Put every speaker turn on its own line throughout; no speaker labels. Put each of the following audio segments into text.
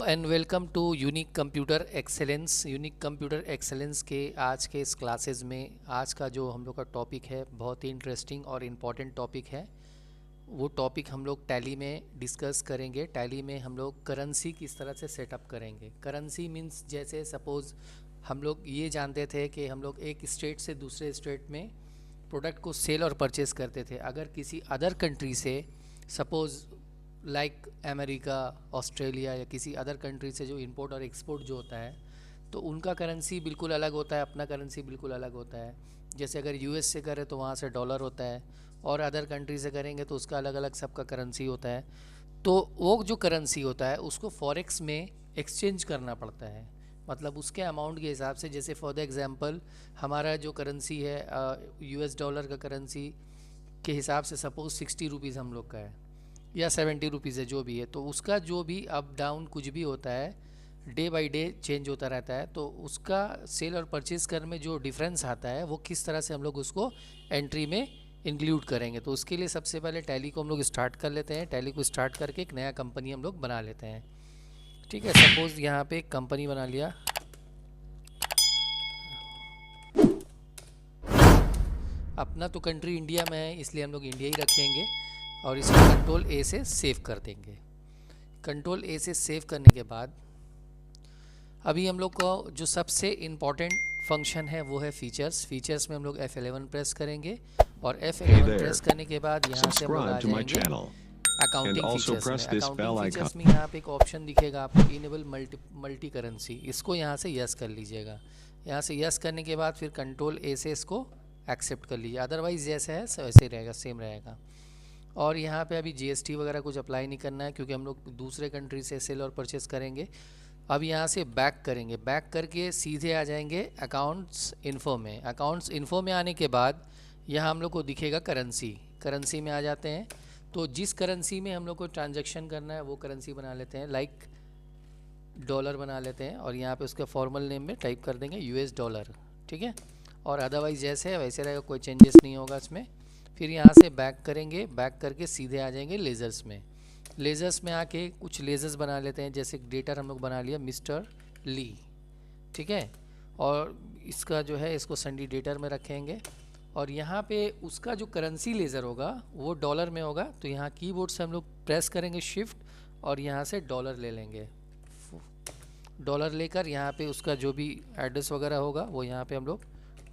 And welcome to unique computer excellence. Unique computer excellence के आज के इस क्लासेस में आज का जो हम लोग का टॉपिक है बहुत ही इंटरेस्टिंग और इम्पॉर्टेंट टॉपिक है। वो टॉपिक हम लोग टैली में डिस्कस करेंगे। टैली में हम लोग करेंसी किस तरह से सेटअप करेंगे। करेंसी मीन्स जैसे सपोज़ हम लोग ये जानते थे कि हम लोग एक स्टेट से दूसरे स्टेट में प्रोडक्ट को सेल और परचेज़ करते थे। अगर किसी अदर कंट्री से सपोज़ लाइक अमेरिका, ऑस्ट्रेलिया या किसी अदर कंट्री से जो इंपोर्ट और एक्सपोर्ट जो होता है तो उनका करेंसी बिल्कुल अलग होता है, अपना करेंसी बिल्कुल अलग होता है। जैसे अगर यूएस से करें तो वहाँ से डॉलर होता है और अदर कंट्री से करेंगे तो उसका अलग अलग सबका करेंसी होता है। तो वो जो करेंसी होता है उसको फॉरेक्स में एक्सचेंज करना पड़ता है, मतलब उसके अमाउंट के हिसाब से। जैसे फॉर द एग्जांपल हमारा जो करेंसी है यूएस डॉलर का करेंसी के हिसाब से सपोज़ 60 रुपीज़ हम लोग का है या 70 रुपीज़ है, जो भी है, तो उसका जो भी अप डाउन कुछ भी होता है डे बाय डे चेंज होता रहता है। तो उसका सेल और परचेज़ कर में जो डिफरेंस आता है वो किस तरह से हम लोग उसको एंट्री में इंक्लूड करेंगे। तो उसके लिए सबसे पहले टैली को हम लोग स्टार्ट कर लेते हैं। टैली को स्टार्ट करके एक नया कंपनी हम लोग बना लेते हैं। ठीक है, सपोज़ यहाँ पे एक कंपनी बना लिया। अपना तो कंट्री इंडिया में है इसलिए हम लोग इंडिया ही रखेंगे और इसको कंट्रोल ए से सेव कर देंगे। कंट्रोल ए से सेव करने के बाद अभी हम लोग को जो सबसे इम्पॉर्टेंट फंक्शन है वो है फीचर्स। फीचर्स में हम लोग F11 प्रेस करेंगे और F11 प्रेस करने के बाद यहाँ से हम लोग आ जाएंगे अकाउंटिंग फीचर्स में। अकाउंटिंग फीचर्स में यहाँ पे एक ऑप्शन दिखेगा आपको, इनेबल मल्टी करेंसी। इसको यहाँ से यस कर लीजिएगा। यहाँ से यस करने के बाद फिर कंट्रोल ए से इसको एक्सेप्ट कर लीजिए। अदरवाइज़ जैसे है वैसे ही रहेगा, सेम रहेगा। और यहाँ पे अभी जीएसटी वगैरह कुछ अप्लाई नहीं करना है क्योंकि हम लोग दूसरे कंट्री से सेल और परचेस करेंगे। अब यहाँ से बैक करेंगे, बैक करके सीधे आ जाएंगे अकाउंट्स इन्फो में। अकाउंट्स इन्फो में आने के बाद यहाँ हम लोग को दिखेगा करेंसी। करेंसी में आ जाते हैं तो जिस करेंसी में हम लोग को ट्रांजैक्शन करना है वो करेंसी बना लेते हैं। लाइक डॉलर बना लेते हैं और यहाँ पे उसका फॉर्मल नेम में टाइप कर देंगे यूएस डॉलर। ठीक है, और अदरवाइज़ जैसे है वैसे रहेगा, कोई चेंजेस नहीं होगा इसमें। फिर यहाँ से बैक करेंगे, बैक करके सीधे आ जाएंगे लेज़र्स में। लेज़र्स में आके कुछ लेज़र्स बना लेते हैं। जैसे डेटर हम लोग बना लिया मिस्टर ली। ठीक है, और इसका जो है इसको संडी डेटर में रखेंगे और यहाँ पे उसका जो करेंसी लेज़र होगा वो डॉलर में होगा। तो यहाँ कीबोर्ड से हम लोग प्रेस करेंगे शिफ्ट और यहाँ से डॉलर ले लेंगे। डॉलर लेकर यहाँ पे उसका जो भी एड्रेस वगैरह होगा वो यहाँ पे हम लोग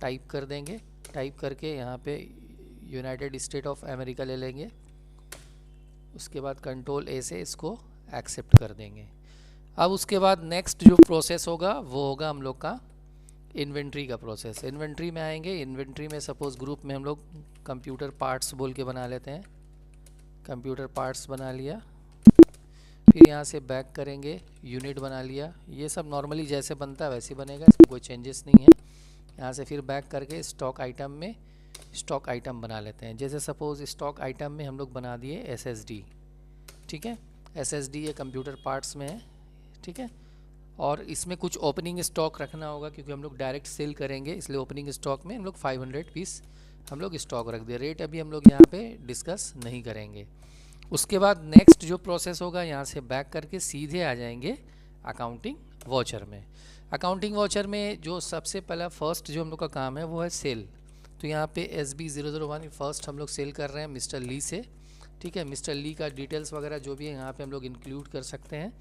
टाइप कर देंगे। टाइप करके यहाँ पे यूनाइटेड स्टेट ऑफ अमेरिका ले लेंगे। उसके बाद कंट्रोल ए से इसको एक्सेप्ट कर देंगे। अब उसके बाद नेक्स्ट जो प्रोसेस होगा वो होगा हम लोग का इन्वेंट्री का प्रोसेस। इन्वेंट्री में आएंगे। इन्वेंट्री में सपोज़ ग्रुप में हम लोग कंप्यूटर पार्ट्स बोल के बना लेते हैं। कंप्यूटर पार्ट्स बना लिया। फिर यहाँ से बैक करेंगे, यूनिट बना लिया। ये सब नॉर्मली जैसे बनता है वैसे बनेगा, इसमें कोई चेंजेस नहीं है। यहाँ से फिर बैक करके स्टॉक आइटम में स्टॉक आइटम बना लेते हैं। जैसे सपोज़ स्टॉक आइटम में हम लोग बना दिए एसएसडी। ठीक है, एसएसडी ये कंप्यूटर पार्ट्स में है। ठीक है, और इसमें कुछ ओपनिंग स्टॉक रखना होगा क्योंकि हम लोग डायरेक्ट सेल करेंगे, इसलिए ओपनिंग स्टॉक में हम लोग 500 पीस हम लोग स्टॉक रख दिए। रेट अभी हम लोग यहाँ पे डिस्कस नहीं करेंगे। उसके बाद नेक्स्ट जो प्रोसेस होगा यहाँ से बैक करके सीधे आ जाएंगे अकाउंटिंग वॉचर में। अकाउंटिंग वॉचर में जो सबसे पहला फर्स्ट जो हम लोग का काम है वो है सेल। तो यहाँ पे SB001 फर्स्ट हम लोग सेल कर रहे हैं मिस्टर ली से। ठीक है, मिस्टर ली का डिटेल्स वगैरह जो भी है यहाँ पे हम लोग इंक्लूड कर सकते हैं।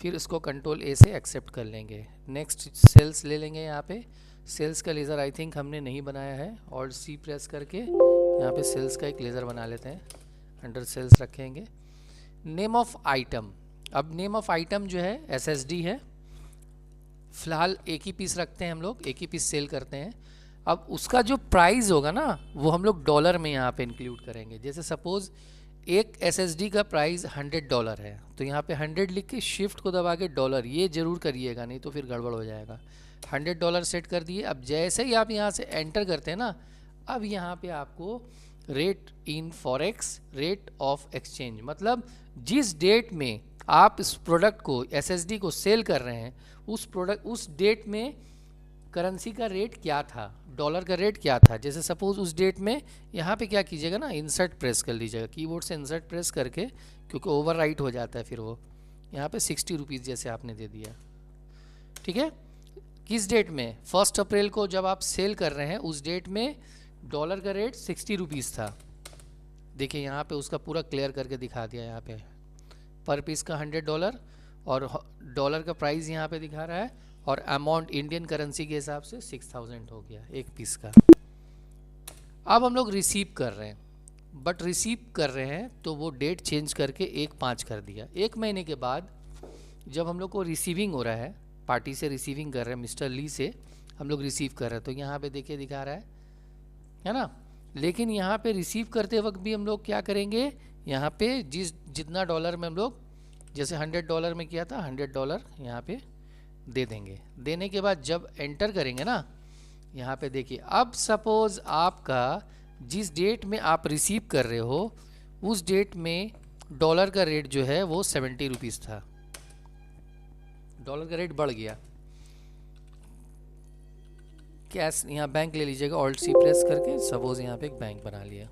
फिर इसको कंट्रोल ए से एक्सेप्ट कर लेंगे। नेक्स्ट सेल्स ले लेंगे। यहाँ पे सेल्स का लेज़र आई थिंक हमने नहीं बनाया है, और सी प्रेस करके यहाँ पे सेल्स का एक लेज़र बना लेते हैं। अंडर सेल्स रखेंगे। नेम ऑफ आइटम, अब नेम ऑफ आइटम जो है SSD है। फ़िलहाल एक ही पीस रखते हैं हम लोग, एक ही पीस सेल करते हैं। अब उसका जो प्राइस होगा ना वो हम लोग डॉलर में यहाँ पे इंक्लूड करेंगे। जैसे सपोज़ एक SSD का प्राइस $100 है तो यहाँ पे 100 लिख के शिफ्ट को दबा के डॉलर, ये ज़रूर करिएगा नहीं तो फिर गड़बड़ हो जाएगा। $100 सेट कर दिए। अब जैसे ही आप यहाँ से एंटर करते हैं ना, अब यहाँ पे आपको rate in forex, rate of exchange, मतलब जिस डेट में आप इस प्रोडक्ट को SSD को सेल कर रहे हैं उस डेट में करेंसी का रेट क्या था, डॉलर का रेट क्या था। जैसे सपोज़ उस डेट में यहाँ पे क्या कीजिएगा ना, इंसर्ट प्रेस कर लीजिएगा कीबोर्ड से, इंसर्ट प्रेस करके, क्योंकि ओवरराइट हो जाता है फिर वो। यहाँ पे 60 रुपीज़ जैसे आपने दे दिया, ठीक है। किस डेट में? 1 अप्रैल को जब आप सेल कर रहे हैं उस डेट में डॉलर का रेट 60 रुपीज़ था। देखिए यहाँ पे उसका पूरा क्लियर करके दिखा दिया, यहाँ पे पर पीस का $100 और डॉलर का प्राइस यहाँ पे दिखा रहा है, और अमाउंट इंडियन करेंसी के हिसाब से 6000 हो गया एक पीस का। अब हम लोग रिसीव कर रहे हैं, बट रिसीव कर रहे हैं तो वो डेट चेंज करके 1/5 कर दिया। 1 महीने के बाद जब हम लोग को रिसीविंग हो रहा है, पार्टी से रिसीविंग कर रहे हैं, मिस्टर ली से हम लोग रिसीव कर रहे हैं, तो यहाँ पे देखिए दिखा रहा है ना। लेकिन यहाँ पे रिसीव करते वक्त भी हम लोग क्या करेंगे, यहाँ पे जितना डॉलर में हम लोग जैसे $100 में किया था, $100 यहाँ पे दे देंगे। देने के बाद जब एंटर करेंगे ना, यहाँ पे देखिए, अब सपोज आपका जिस डेट में आप रिसीव कर रहे हो उस डेट में डॉलर का रेट जो है वो 70 रुपीज़ था, डॉलर का रेट बढ़ गया। कैश यहाँ बैंक ले लीजिएगा, ऑल्ट सी प्रेस करके सपोज यहाँ पे एक बैंक बना लिया,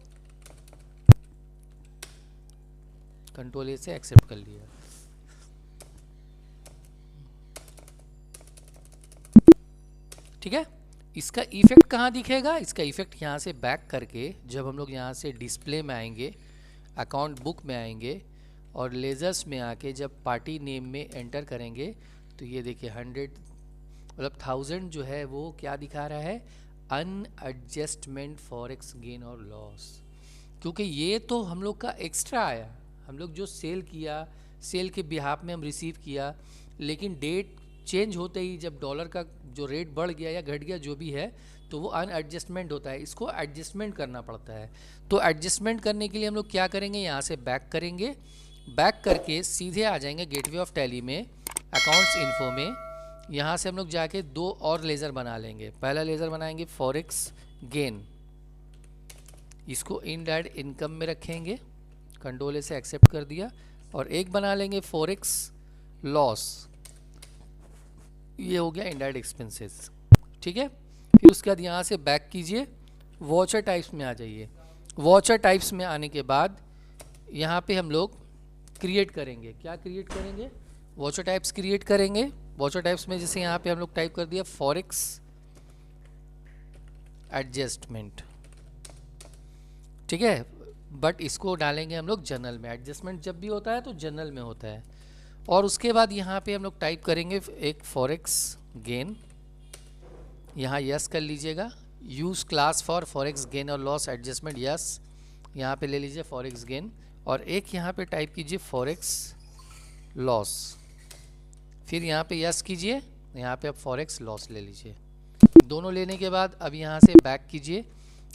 कंट्रोल ए से एक्सेप्ट कर लिया। ठीक है, इसका इफेक्ट कहाँ दिखेगा? इसका इफेक्ट यहाँ से बैक करके जब हम लोग यहाँ से डिस्प्ले में आएंगे, अकाउंट बुक में आएंगे और लेजर्स में आके जब पार्टी नेम में एंटर करेंगे तो ये देखिए 100 मतलब 1000 जो है वो क्या दिखा रहा है, अनएडजस्टमेंट फॉरेक्स गेन और लॉस। क्योंकि ये तो हम लोग का एक्स्ट्रा आया, हम लोग जो सेल किया, सेल के बिहाफ में हम रिसीव किया, लेकिन डेट चेंज होते ही जब डॉलर का जो रेट बढ़ गया या घट गया जो भी है, तो वो अनएडजस्टमेंट होता है, इसको एडजस्टमेंट करना पड़ता है। तो एडजस्टमेंट करने के लिए हम लोग क्या करेंगे, यहाँ से बैक करेंगे, बैक करके सीधे आ जाएंगे गेटवे ऑफ टैली में, अकाउंट्स इन्फो में। यहाँ से हम लोग जाके 2 और लेज़र बना लेंगे। पहला लेज़र बनाएंगे फॉरेक्स गेन, इसको इनडायरेक्ट इनकम में रखेंगे, कंट्रोल ए से एक्सेप्ट कर दिया। और एक बना लेंगे फॉरेक्स लॉस, ये हो गया इनडायरेक्ट एक्सपेंसेस, ठीक है। फिर उसके बाद यहाँ से बैक कीजिए, वॉचर टाइप्स में आ जाइए। वॉचर टाइप्स में आने के बाद यहाँ पे हम लोग क्रिएट करेंगे, क्या क्रिएट करेंगे, वॉचर टाइप्स क्रिएट करेंगे। वॉचर टाइप्स में जैसे यहाँ पे हम लोग टाइप कर दिया फॉरेक्स एडजस्टमेंट, ठीक है, बट इसको डालेंगे हम लोग जनरल में। एडजस्टमेंट जब भी होता है तो जनरल में होता है। और उसके बाद यहाँ पे हम लोग टाइप करेंगे एक फॉरेक्स गेन, यहाँ यस कर लीजिएगा। Use class for forex gain और लॉस एडजस्टमेंट, यस, यहाँ पे ले लीजिए फॉरेक्स गेन। और एक यहाँ पे टाइप कीजिए फॉरेक्स लॉस, फिर यहाँ पे यस कीजिए, यहाँ पे अब फॉरेक्स लॉस ले लीजिए। दोनों लेने के बाद अब यहाँ से बैक कीजिए।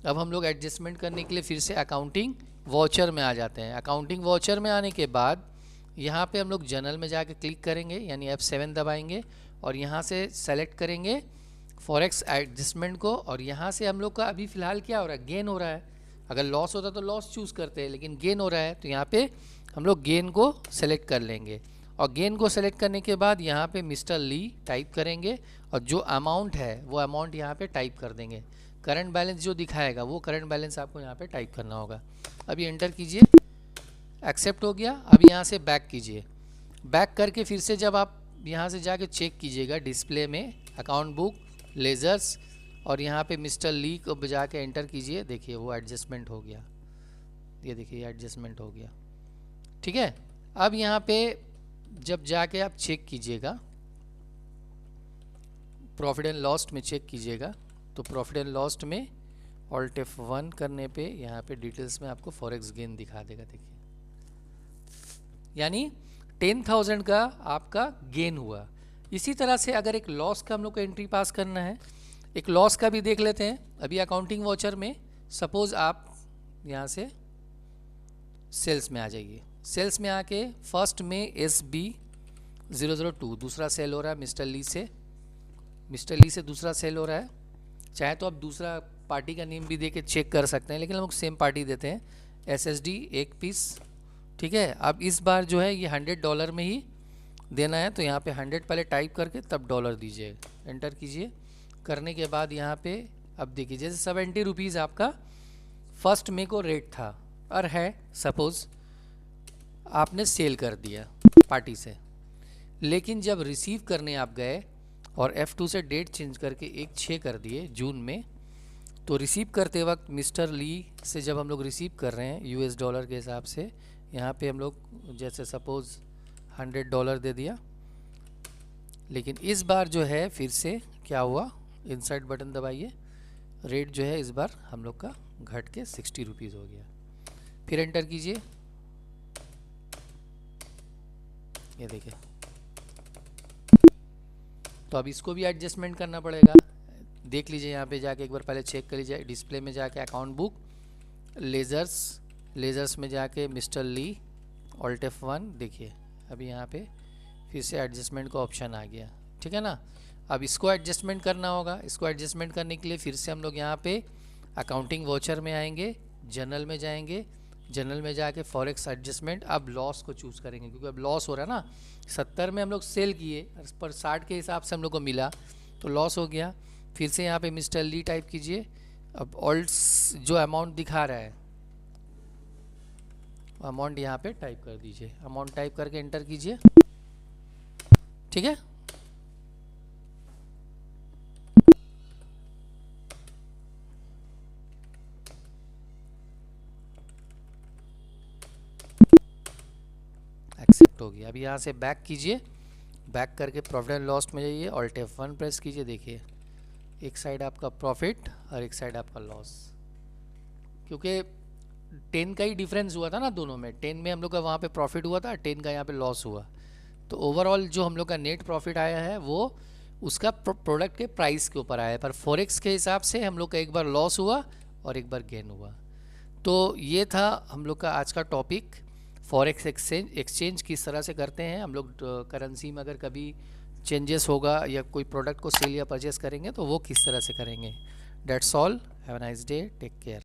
अब हम लोग एडजस्टमेंट करने के लिए फिर से अकाउंटिंग वॉचर में आ जाते हैं। अकाउंटिंग वॉचर में आने के बाद यहाँ पे हम लोग जनरल में जाके क्लिक करेंगे, यानी F7 दबाएंगे और यहाँ से सेलेक्ट करेंगे फॉरेक्स एडजस्टमेंट को। और यहाँ से हम लोग का अभी फ़िलहाल क्या हो रहा है, गेन हो रहा है। अगर लॉस होता तो लॉस चूज़ करते हैं, लेकिन गेन हो रहा है तो यहाँ पे हम लोग गेन को सेलेक्ट कर लेंगे। और गेन को सेलेक्ट करने के बाद यहाँ पे मिस्टर ली टाइप करेंगे और जो अमाउंट है वो अमाउंट यहाँ पे टाइप कर देंगे। करंट बैलेंस जो दिखाएगा वो करंट बैलेंस आपको यहाँ पे टाइप करना होगा। अभी एंटर कीजिए, एक्सेप्ट हो गया। अब यहाँ से बैक कीजिए, बैक करके फिर से जब आप यहाँ से जाके चेक कीजिएगा डिस्प्ले में अकाउंट बुक लेजर्स और यहाँ पे मिस्टर ली को बजा के एंटर कीजिए। देखिए वो एडजस्टमेंट हो गया, ये देखिए एडजस्टमेंट हो गया, ठीक है। अब यहाँ पे जब जाके आप चेक कीजिएगा, प्रॉफिट एंड लॉस में चेक कीजिएगा, तो प्रॉफिट एंड लॉस में ऑल्ट F1 करने पे यहाँ पे डिटेल्स में आपको फॉरेक्स गेन दिखा देगा। देखिए यानी 10,000 का आपका गेन हुआ। इसी तरह से अगर एक लॉस का हम लोग को एंट्री पास करना है, एक लॉस का भी देख लेते हैं। अभी अकाउंटिंग वॉचर में सपोज आप यहाँ से सेल्स में आ जाइए। सेल्स में आके फर्स्ट में SB002 दूसरा सेल हो रहा है मिस्टर ली से, मिस्टर ली से दूसरा सेल हो रहा है। चाहे तो आप दूसरा पार्टी का नेम भी दे के चेक कर सकते हैं, लेकिन हम लोग सेम पार्टी देते हैं, SSD 1 पीस, ठीक है। अब इस बार जो है ये $100 में ही देना है, तो यहाँ पे 100 पहले टाइप करके तब डॉलर दीजिए, एंटर कीजिए। करने के बाद यहाँ पे अब देखिए जैसे 70 रुपीज़ आपका फर्स्ट मे को रेट था और है, सपोज़ आपने सेल कर दिया पार्टी से, लेकिन जब रिसीव करने आप गए और F2 से डेट चेंज करके 1/6 कर दिए जून में, तो रिसीव करते वक्त मिस्टर ली से जब हम लोग रिसीव कर रहे हैं US डॉलर के हिसाब से, यहाँ पे हम लोग जैसे सपोज़ $100 दे दिया। लेकिन इस बार जो है फिर से क्या हुआ, इंसर्ट बटन दबाइए, रेट जो है इस बार हम लोग का घट के 60 रुपीज़ हो गया। फिर एंटर कीजिए, ये देखिए। तो अब इसको भी एडजस्टमेंट करना पड़ेगा। देख लीजिए यहाँ पे जाके एक बार पहले चेक कर लीजिए, डिस्प्ले में जाके अकाउंट बुक, लेज़र्स में जाके मिस्टर ली, ऑल्ट F1, देखिए अभी यहाँ पे फिर से एडजस्टमेंट का ऑप्शन आ गया, ठीक है ना। अब इसको एडजस्टमेंट करना होगा। इसको एडजस्टमेंट करने के लिए फिर से हम लोग यहाँ पे अकाउंटिंग वॉचर में आएंगे, जनरल में जाएंगे, जनरल में जाके फॉरेक्स एडजस्टमेंट, अब लॉस को चूज़ करेंगे क्योंकि अब लॉस हो रहा है ना। 70 में हम लोग सेल किए पर 60 के हिसाब से हम लोग को मिला तो लॉस हो गया। फिर से यहाँ पे मिस्टर ली टाइप कीजिए। अब ऑल्ट जो अमाउंट दिखा रहा है अमाउंट यहाँ पे टाइप कर दीजिए, अमाउंट टाइप करके एंटर कीजिए, ठीक है। एक्सेप्ट हो गया। अभी यहाँ से बैक कीजिए, बैक करके प्रॉफिट एंड लॉस में जाइए, ऑल्ट F1 प्रेस कीजिए। देखिए एक साइड आपका प्रॉफिट और एक साइड आपका लॉस, क्योंकि 10 का ही डिफरेंस हुआ था ना दोनों में। 10 में हम लोग का वहाँ पे प्रॉफिट हुआ था, 10 का यहाँ पे लॉस हुआ। तो ओवरऑल जो हम लोग का नेट प्रॉफिट आया है वो उसका प्रोडक्ट के प्राइस के ऊपर आया है, पर फॉरेक्स के हिसाब से हम लोग का एक बार लॉस हुआ और एक बार गेन हुआ। तो ये था हम लोग का आज का टॉपिक, फॉरेक्स एक्सचेंज किस तरह से करते हैं हम लोग। करेंसी में अगर कभी चेंजेस होगा या कोई प्रोडक्ट को सेल या परचेस करेंगे तो वो किस तरह से करेंगे। That's all, have a nice day, take care.